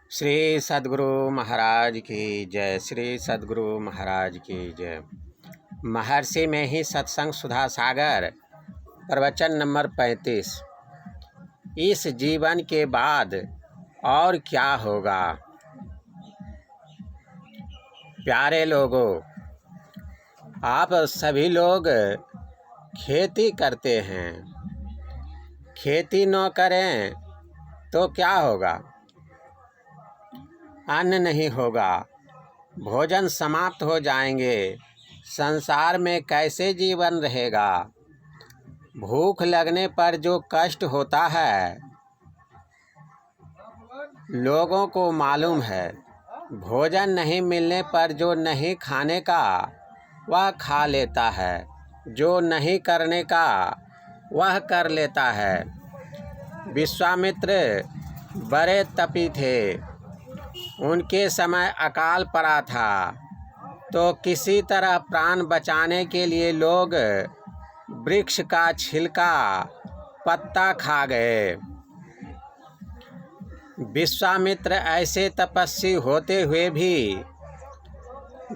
श्री सद्गुरु महाराज की जय। श्री सद्गुरु महाराज की जय। महर्षि में ही सत्संग सुधा सागर, प्रवचन नंबर 35। इस जीवन के बाद और क्या होगा। प्यारे लोगों, आप सभी लोग खेती करते हैं। खेती न करें तो क्या होगा। अन्न नहीं होगा, भोजन समाप्त हो जाएंगे। संसार में कैसे जीवन रहेगा। भूख लगने पर जो कष्ट होता है लोगों को मालूम है। भोजन नहीं मिलने पर जो नहीं खाने का वह खा लेता है, जो नहीं करने का वह कर लेता है। विश्वामित्र बड़े तपी थे। उनके समय अकाल पड़ा था तो किसी तरह प्राण बचाने के लिए लोग वृक्ष का छिलका पत्ता खा गए। विश्वामित्र ऐसे तपस्वी होते हुए भी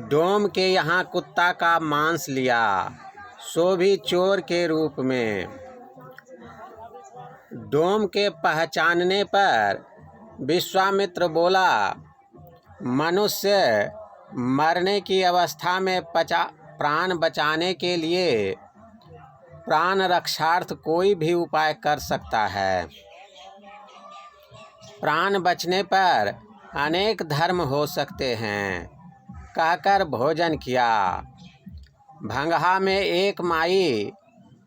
डोम के यहाँ कुत्ता का मांस लिया, सो भी चोर के रूप में। डोम के पहचानने पर विश्वामित्र बोला, मनुष्य मरने की अवस्था में प्राण बचाने के लिए प्राण रक्षार्थ कोई भी उपाय कर सकता है। प्राण बचने पर अनेक धर्म हो सकते हैं, कहकर भोजन किया। भंगहा में एक माई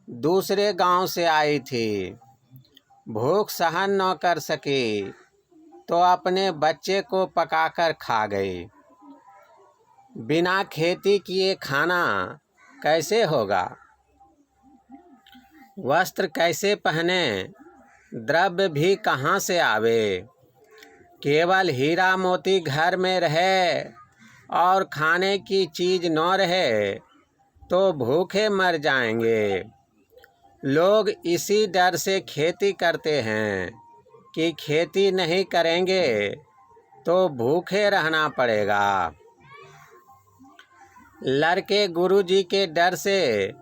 दूसरे गांव से आई थी। भूख सहन न कर सकी तो अपने बच्चे को पकाकर खा गई। बिना खेती किए खाना कैसे होगा। वस्त्र कैसे पहने, द्रव्य भी कहाँ से आवे। केवल हीरा मोती घर में रहे और खाने की चीज न रहे तो भूखे मर जाएंगे। लोग इसी डर से खेती करते हैं कि खेती नहीं करेंगे तो भूखे रहना पड़ेगा। लड़के गुरुजी के डर से,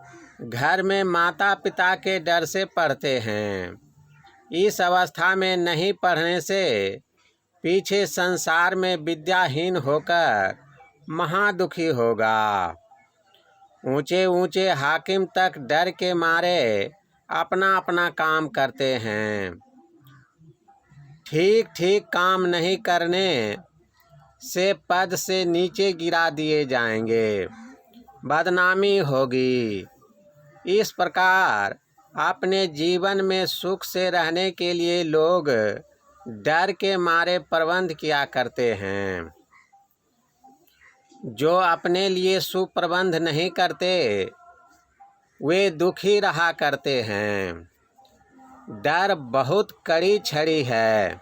घर में माता पिता के डर से पढ़ते हैं। इस अवस्था में नहीं पढ़ने से पीछे संसार में विद्याहीन होकर महादुखी होगा। ऊंचे ऊंचे हाकिम तक डर के मारे अपना अपना काम करते हैं। ठीक ठीक काम नहीं करने से पद से नीचे गिरा दिए जाएंगे, बदनामी होगी। इस प्रकार अपने जीवन में सुख से रहने के लिए लोग डर के मारे प्रबंध किया करते हैं। जो अपने लिए सुप्रबंध नहीं करते वे दुखी रहा करते हैं। डर बहुत कड़ी छड़ी है।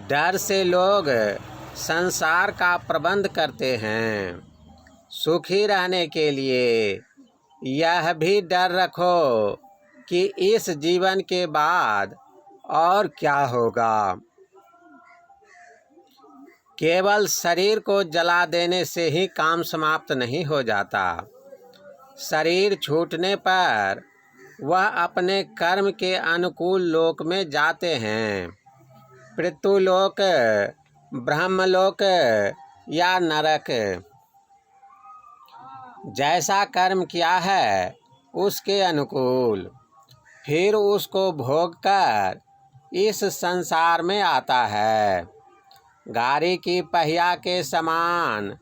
डर से लोग संसार का प्रबंध करते हैं। सुखी रहने के लिए यह भी डर रखो कि इस जीवन के बाद और क्या होगा। केवल शरीर को जला देने से ही काम समाप्त नहीं हो जाता। शरीर छूटने पर वह अपने कर्म के अनुकूल लोक में जाते हैं। पृथ्वीलोक, ब्रह्मलोक या नरक। जैसा कर्म किया है उसके अनुकूल फिर उसको भोगकर इस संसार में आता है। गाड़ी की पहिया के समान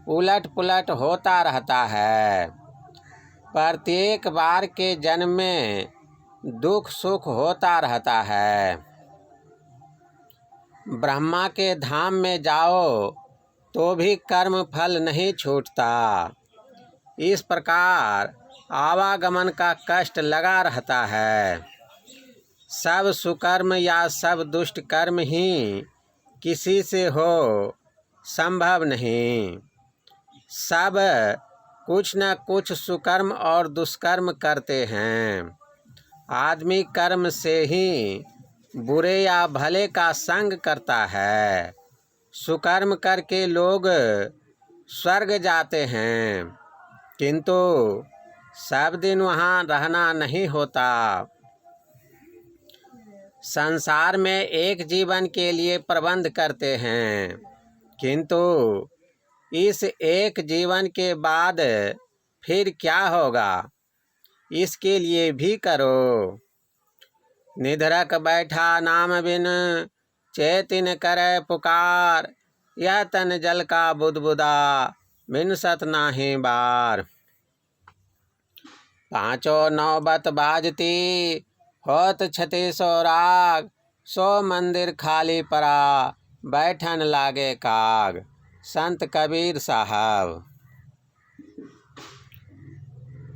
उलट पुलट होता रहता है। प्रत्येक बार के जन्म में दुख सुख होता रहता है। ब्रह्मा के धाम में जाओ तो भी कर्म फल नहीं छूटता। इस प्रकार आवागमन का कष्ट लगा रहता है। सब सुकर्म या सब दुष्ट कर्म ही किसी से हो संभव नहीं। सब कुछ न कुछ सुकर्म और दुष्कर्म करते हैं। आदमी कर्म से ही बुरे या भले का संग करता है। सुकर्म करके लोग स्वर्ग जाते हैं, किंतु सब दिन वहाँ रहना नहीं होता। संसार में एक जीवन के लिए प्रबंध करते हैं, किंतु इस एक जीवन के बाद फिर क्या होगा, इसके लिए भी करो। निधरक बैठा नाम बिन, चेतिन करे पुकार। यह तन जल का बुदबुदा, बिन सत नाहीं बार। पाँचों नौबत बाजती, होत छति सो राग। सो मंदिर खाली परा, बैठन लागे काग। संत कबीर साहब।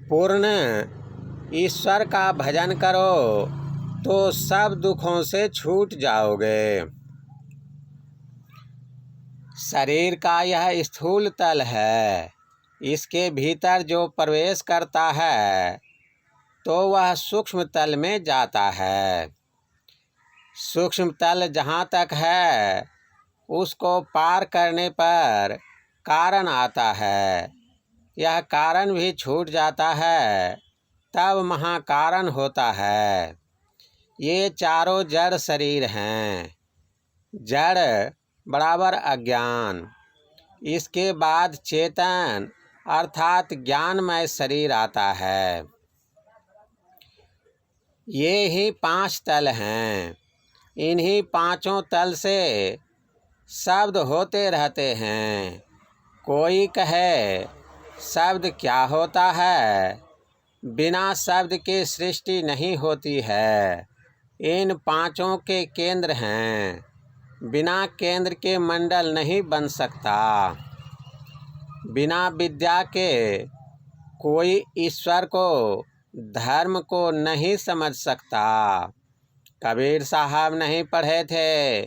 पूर्ण ईश्वर का भजन करो तो सब दुखों से छूट जाओगे। शरीर का यह स्थूल तल है, इसके भीतर जो प्रवेश करता है तो वह सूक्ष्म तल में जाता है। सूक्ष्म तल जहाँ तक है उसको पार करने पर कारण आता है। यह कारण भी छूट जाता है, तब महाकारण होता है। ये चारों जड़ शरीर हैं। जड़ बराबर अज्ञान, इसके बाद चेतन अर्थात ज्ञानमय शरीर आता है। ये ही 5 तल हैं। इन्हीं पांचों तल से शब्द होते रहते हैं। कोई कहे शब्द क्या होता है? बिना शब्द के सृष्टि नहीं होती है। इन पांचों के केंद्र हैं। बिना केंद्र के मंडल नहीं बन सकता। बिना विद्या के कोई ईश्वर को, धर्म को नहीं समझ सकता। कबीर साहब नहीं पढ़े थे,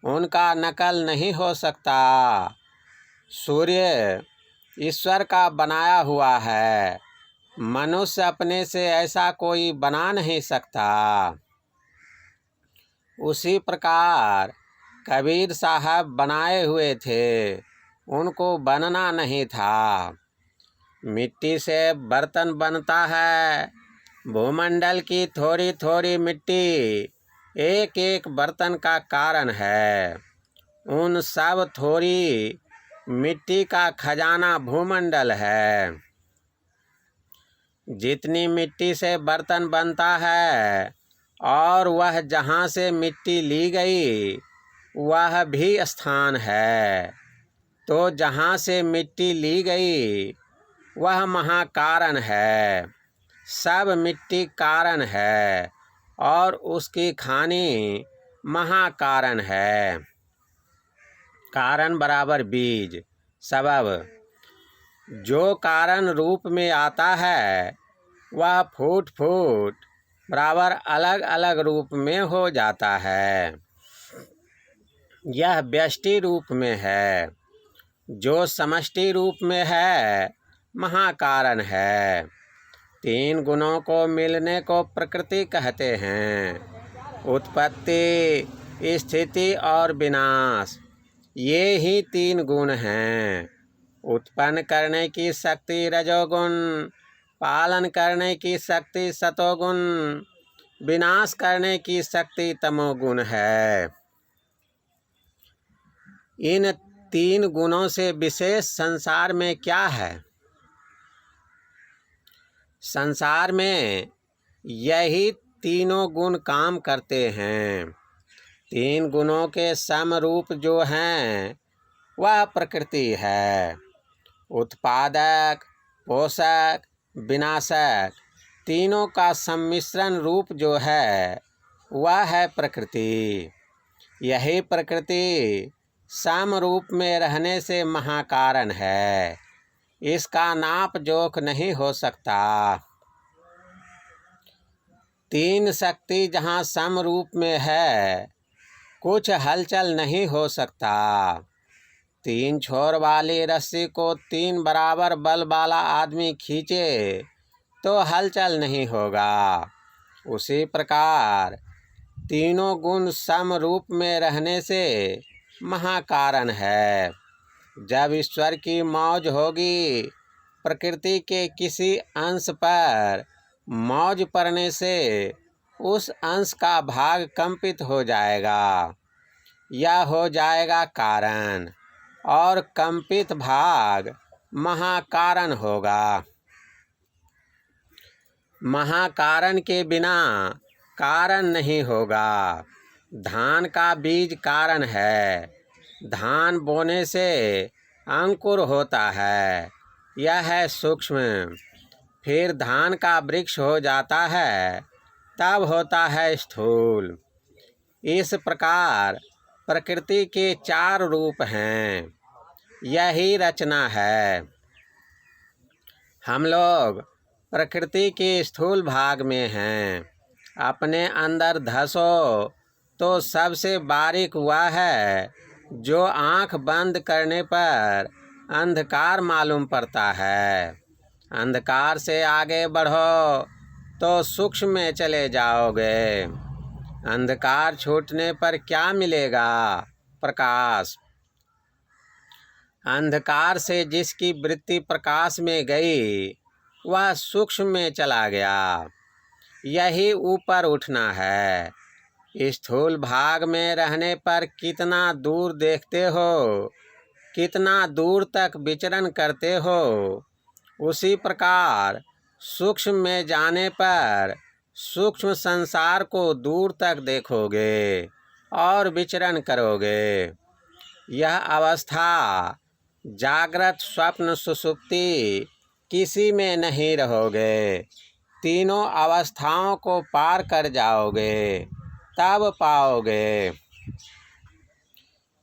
उनका नकल नहीं हो सकता। सूर्य ईश्वर का बनाया हुआ है, मनुष्य अपने से ऐसा कोई बना नहीं सकता। उसी प्रकार कबीर साहब बनाए हुए थे, उनको बनना नहीं था। मिट्टी से बर्तन बनता है। भूमंडल की थोड़ी थोड़ी मिट्टी एक एक बर्तन का कारण है। उन सब थोड़ी मिट्टी का खजाना भूमंडल है। जितनी मिट्टी से बर्तन बनता है और वह जहाँ से मिट्टी ली गई वह भी स्थान है, तो जहाँ से मिट्टी ली गई वह महाकारण है। सब मिट्टी कारण है और उसकी खानी महाकारण है। कारण बराबर बीज सबब। जो कारण रूप में आता है वह फूट फूट बराबर अलग अलग रूप में हो जाता है। यह व्यष्टि रूप में है। जो समष्टि रूप में है महाकारण है। 3 गुणों को मिलने को प्रकृति कहते हैं। उत्पत्ति, स्थिति और विनाश, ये ही 3 गुण हैं। उत्पन्न करने की शक्ति रजोगुण, पालन करने की शक्ति सतोगुण, विनाश करने की शक्ति तमोगुण है। इन 3 गुणों से विशेष संसार में क्या है? संसार में यही तीनों गुण काम करते हैं। 3 गुणों के समरूप जो हैं वह प्रकृति है। उत्पादक, पोषक, विनाशक, तीनों का सम्मिश्रण रूप जो है वह है प्रकृति। यही प्रकृति सम रूप में रहने से महाकारण है। इसका नाप जोख नहीं हो सकता। 3 शक्ति जहाँ सम रूप में है कुछ हलचल नहीं हो सकता। 3 छोर वाली रस्सी को 3 बराबर बल वाला आदमी खींचे तो हलचल नहीं होगा। उसी प्रकार तीनों गुण सम रूप में रहने से महाकारण है। जब ईश्वर की मौज होगी, प्रकृति के किसी अंश पर मौज पड़ने से उस अंश का भाग कंपित हो जाएगा। यह हो जाएगा कारण, और कंपित भाग महाकारण होगा। महाकारण के बिना कारण नहीं होगा। धान का बीज कारण है। धान बोने से अंकुर होता है, यह है सूक्ष्म। फिर धान का वृक्ष हो जाता है, तब होता है स्थूल। इस प्रकार प्रकृति के 4 रूप हैं। यही रचना है। हम लोग प्रकृति के स्थूल भाग में हैं। अपने अंदर धसो तो सबसे बारीक वह है जो आँख बंद करने पर अंधकार मालूम पड़ता है। अंधकार से आगे बढ़ो तो सूक्ष्म में चले जाओगे। अंधकार छूटने पर क्या मिलेगा? प्रकाश। अंधकार से जिसकी वृत्ति प्रकाश में गई, वह सूक्ष्म में चला गया। यही ऊपर उठना है। स्थूल भाग में रहने पर कितना दूर देखते हो, कितना दूर तक विचरण करते हो, उसी प्रकार सूक्ष्म में जाने पर सूक्ष्म संसार को दूर तक देखोगे और विचरण करोगे। यह अवस्था जागृत, स्वप्न, सुषुप्ति किसी में नहीं रहोगे। तीनों अवस्थाओं को पार कर जाओगे, तब पाओगे।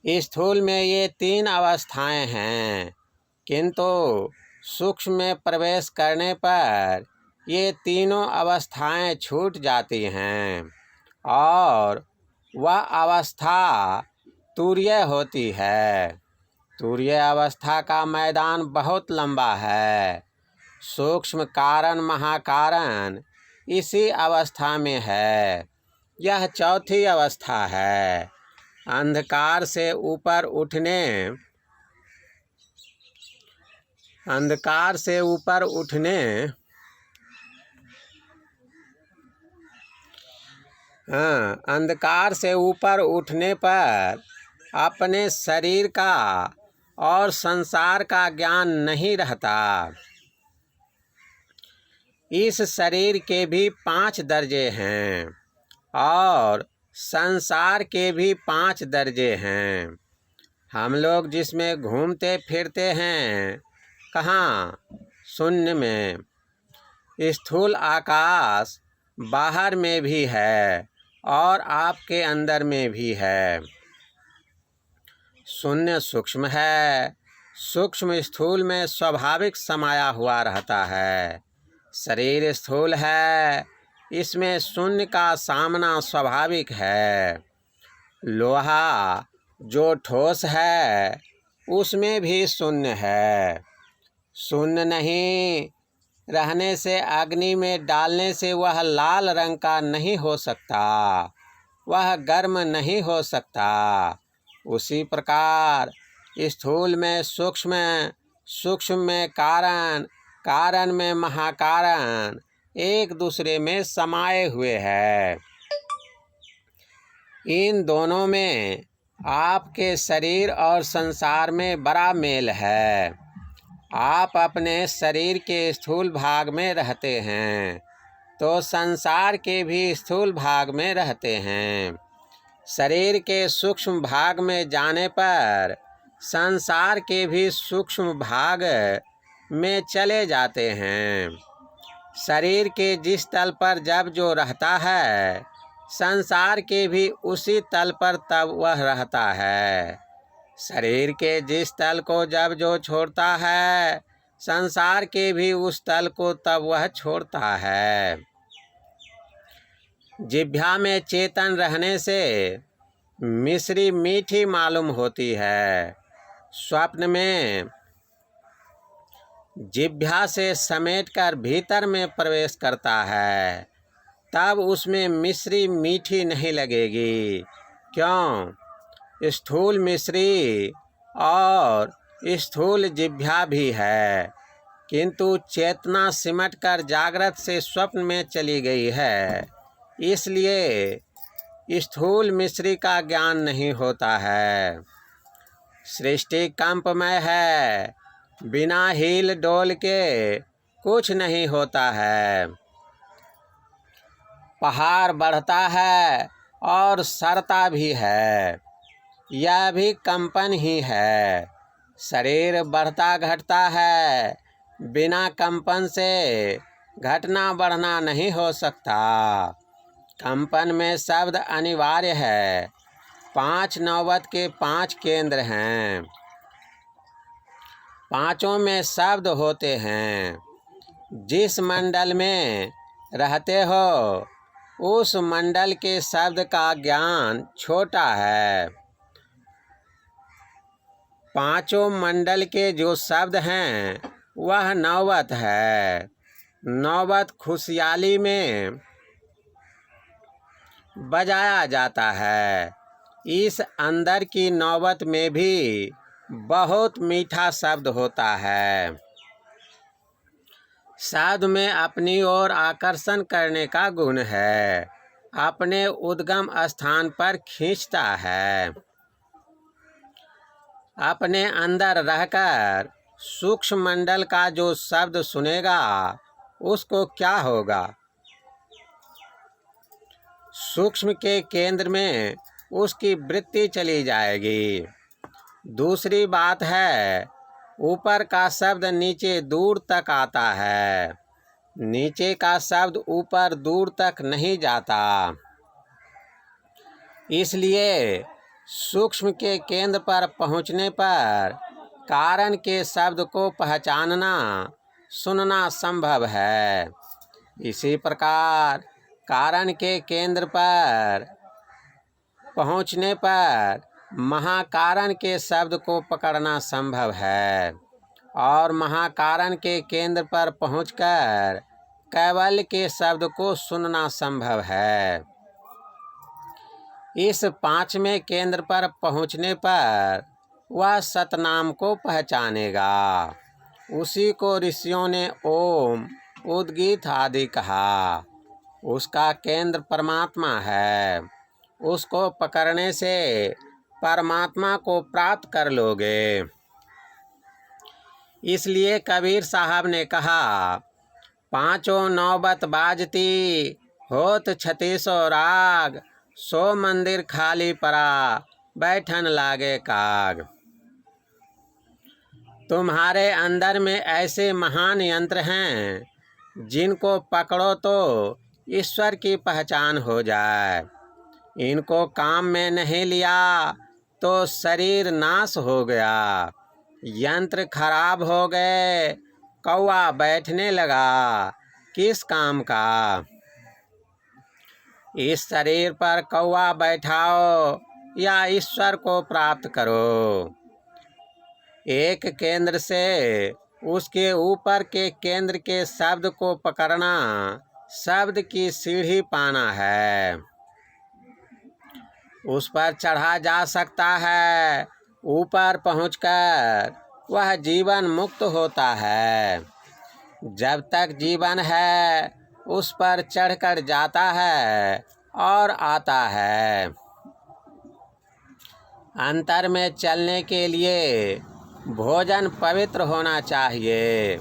स्थूल में ये 3 अवस्थाएं हैं, किंतु सूक्ष्म में प्रवेश करने पर ये तीनों अवस्थाएं छूट जाती हैं और वह अवस्था तुरीय होती है। तुरीय अवस्था का मैदान बहुत लंबा है। सूक्ष्म, कारण, महाकारण इसी अवस्था में है। यह चौथी अवस्था है। अंधकार से ऊपर उठने अंधकार से ऊपर उठने पर अपने शरीर का और संसार का ज्ञान नहीं रहता। इस शरीर के भी 5 दर्जे हैं और संसार के भी 5 दर्जे हैं। हम लोग जिसमें घूमते फिरते हैं, कहाँ? शून्य में। स्थूल आकाश बाहर में भी है और आपके अंदर में भी है। शून्य सूक्ष्म है। सूक्ष्म स्थूल में स्वाभाविक समाया हुआ रहता है। शरीर स्थूल है, इसमें शून्य का सामना स्वाभाविक है। लोहा जो ठोस है, उसमें भी शून्य है। शून्य नहीं रहने से अग्नि में डालने से वह लाल रंग का नहीं हो सकता, वह गर्म नहीं हो सकता। उसी प्रकार स्थूल में सूक्ष्म, सूक्ष्म में कारण, कारण में महाकारण एक दूसरे में समाये हुए हैं। इन दोनों में आपके शरीर और संसार में बड़ा मेल है। आप अपने शरीर के स्थूल भाग में रहते हैं तो संसार के भी स्थूल भाग में रहते हैं। शरीर के सूक्ष्म भाग में जाने पर संसार के भी सूक्ष्म भाग में चले जाते हैं। शरीर के जिस तल पर जब जो रहता है, संसार के भी उसी तल पर तब वह रहता है। शरीर के जिस तल को जब जो छोड़ता है, संसार के भी उस तल को तब वह छोड़ता है। जिह्वा में चेतन रहने से मिश्री मीठी मालूम होती है। स्वप्न में जिह्वा से समेटकर भीतर में प्रवेश करता है। तब उसमें मिश्री मीठी नहीं लगेगी। क्यों? स्थूल मिश्री और स्थूल जिह्वा भी है, किंतु चेतना सिमट कर जागृत से स्वप्न में चली गई है, इसलिए स्थूल मिश्री का ज्ञान नहीं होता है। सृष्टि कंपमय है, बिना हिल डोल के कुछ नहीं होता है। पहाड़ बढ़ता है और सरता भी है, यह भी कंपन ही है। शरीर बढ़ता घटता है, बिना कंपन से घटना बढ़ना नहीं हो सकता। कंपन में शब्द अनिवार्य है। 5 नौबत के 5 केंद्र हैं, पांचों में शब्द होते हैं। जिस मंडल में रहते हो उस मंडल के शब्द का ज्ञान छोटा है। पांचों मंडल के जो शब्द हैं वह नौबत है। नौबत खुशहाली में बजाया जाता है। इस अंदर की नौबत में भी बहुत मीठा शब्द होता है। शब्द में अपनी ओर आकर्षण करने का गुण है, अपने उद्गम स्थान पर खींचता है। अपने अंदर रहकर सूक्ष्म मंडल का जो शब्द सुनेगा उसको क्या होगा? सूक्ष्म के केंद्र में उसकी वृत्ति चली जाएगी। दूसरी बात है, ऊपर का शब्द नीचे दूर तक आता है, नीचे का शब्द ऊपर दूर तक नहीं जाता। इसलिए सूक्ष्म के केंद्र पर पहुंचने पर कारण के शब्द को पहचानना सुनना संभव है। इसी प्रकार कारण के केंद्र पर पहुंचने पर महाकारण के शब्द को पकड़ना संभव है और महाकारण के केंद्र पर पहुंचकर कैवल्य के शब्द को सुनना संभव है। इस 5वें केंद्र पर पहुंचने पर वह सतनाम को पहचानेगा। उसी को ऋषियों ने ओम, उद्गीत आदि कहा। उसका केंद्र परमात्मा है। उसको पकड़ने से परमात्मा को प्राप्त कर लोगे। इसलिए कबीर साहब ने कहा, पांचों नौबत बाजती होत 3600 राग, 100 मंदिर खाली परा बैठन लागे काग। तुम्हारे अंदर में ऐसे महान यंत्र हैं जिनको पकड़ो तो ईश्वर की पहचान हो जाए। इनको काम में नहीं लिया तो शरीर नाश हो गया। यंत्र खराब हो गए, कौवा बैठने लगा, किस काम का? इस शरीर पर कौवा बैठाओ या ईश्वर को प्राप्त करो। एक केंद्र से उसके ऊपर के केंद्र के शब्द को पकड़ना शब्द की सीढ़ी पाना है। उस पर चढ़ा जा सकता है। ऊपर पहुंचकर वह जीवन मुक्त होता है। जब तक जीवन है उस पर चढ़कर जाता है और आता है। अंतर में चलने के लिए भोजन पवित्र होना चाहिए।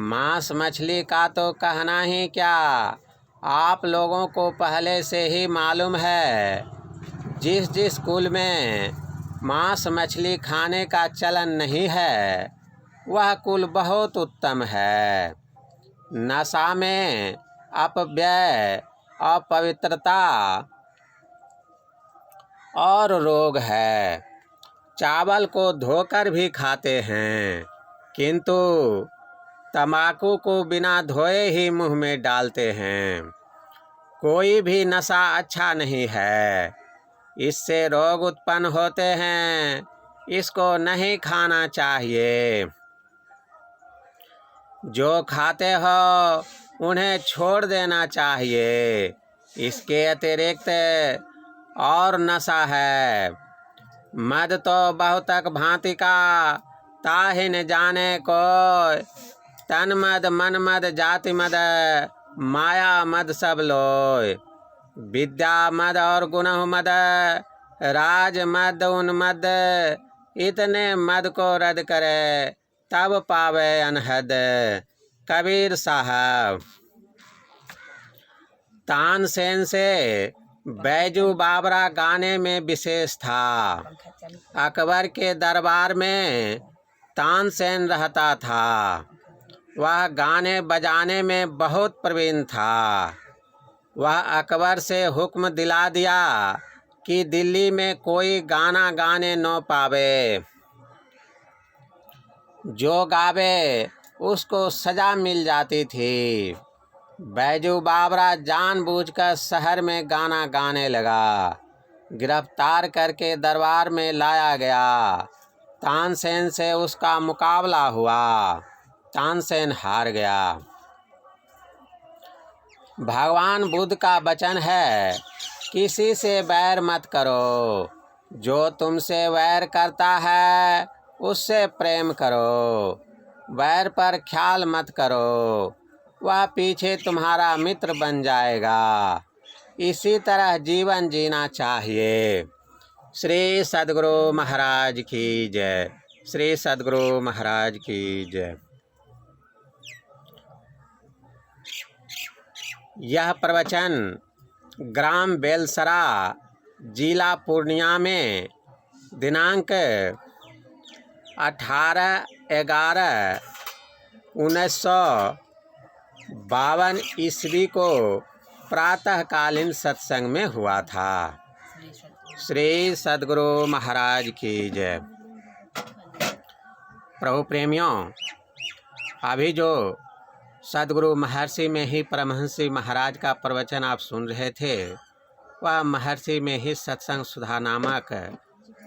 मांस मछली का तो कहना ही क्या, आप लोगों को पहले से ही मालूम है। जिस जिस कुल में मांस मछली खाने का चलन नहीं है वह कुल बहुत उत्तम है। नशा में अपव्यय, अपवित्रता और रोग है। चावल को धोकर भी खाते हैं, किंतु तंबाकू को बिना धोए ही मुंह में डालते हैं। कोई भी नशा अच्छा नहीं है, इससे रोग उत्पन्न होते हैं। इसको नहीं खाना चाहिए। जो खाते हो उन्हें छोड़ देना चाहिए। इसके अतिरिक्त और नशा है। मद तो बहुतक भांति का, ताहि न जाने कोय। तन मद, मन मद, जाति मद, माया मद सब लोय। विद्या मद और गुण मद, राज मद उन्मद। इतने मद को रद्द करे, तब पावे अनहद। कबीर साहब। तानसेन से बैजू बाबरा गाने में विशेष था। अकबर के दरबार में तानसेन रहता था। वह गाने बजाने में बहुत प्रवीण था। वह अकबर से हुक्म दिला दिया कि दिल्ली में कोई गाना गाने न पावे। जो गावे उसको सजा मिल जाती थी। बैजू बाबरा जानबूझकर शहर में गाना गाने लगा। गिरफ्तार करके दरबार में लाया गया। तानसेन से उसका मुकाबला हुआ। तानसेन हार गया। भगवान बुद्ध का वचन है, किसी से वैर मत करो। जो तुमसे वैर करता है उससे प्रेम करो। वैर पर ख्याल मत करो, वह पीछे तुम्हारा मित्र बन जाएगा। इसी तरह जीवन जीना चाहिए। श्री सद्गुरु महाराज की जय। श्री सद्गुरु महाराज की जय। यह प्रवचन ग्राम बेलसरा, जिला पूर्णिया में दिनांक 18/11/1952 ईस्वी को प्रातःकालीन सत्संग में हुआ था। श्री सद्गुरु महाराज की जय। प्रभु प्रेमियों, अभी जो सद्गुरु महर्षि में ही परमहंसी महाराज का प्रवचन आप सुन रहे थे, वह महर्षि में ही सत्संग सुधा नामक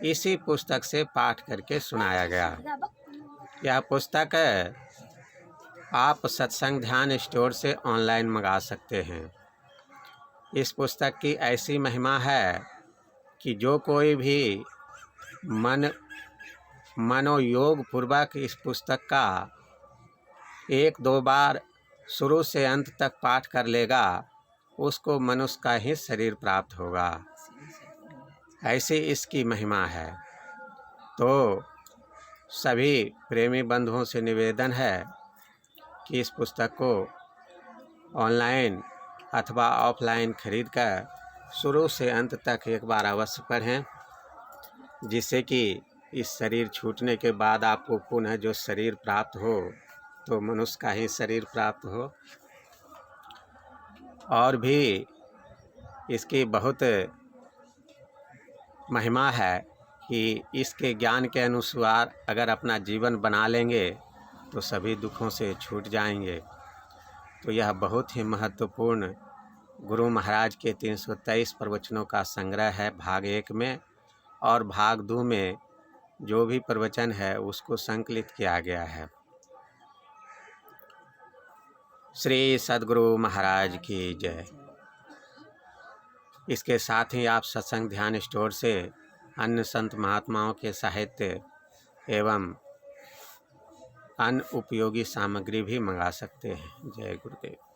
इसी पुस्तक से पाठ करके सुनाया गया। यह पुस्तक आप सत्संग ध्यान स्टोर से ऑनलाइन मंगा सकते हैं। इस पुस्तक की ऐसी महिमा है कि जो कोई भी मनोयोग पूर्वक इस पुस्तक का 1-2 बार शुरू से अंत तक पाठ कर लेगा, उसको मनुष्य का ही शरीर प्राप्त होगा। ऐसी इसकी महिमा है। तो सभी प्रेमी बंधुओं से निवेदन है कि इस पुस्तक को ऑनलाइन अथवा ऑफलाइन खरीद कर शुरू से अंत तक एक बार अवश्य पढ़ें, जिससे कि इस शरीर छूटने के बाद आपको पुनः जो शरीर प्राप्त हो तो मनुष्य का ही शरीर प्राप्त हो। और भी इसकी बहुत महिमा है कि इसके ज्ञान के अनुसार अगर अपना जीवन बना लेंगे तो सभी दुखों से छूट जाएंगे। तो यह बहुत ही महत्वपूर्ण गुरु महाराज के 323 प्रवचनों का संग्रह है भाग 1 में, और भाग 2 में जो भी प्रवचन है उसको संकलित किया गया है। श्री सद्गुरु महाराज की जय। इसके साथ ही आप सत्संग ध्यान स्टोर से अन्य संत महात्माओं के साहित्य एवं अन्य उपयोगी सामग्री भी मंगा सकते हैं। जय गुरुदेव।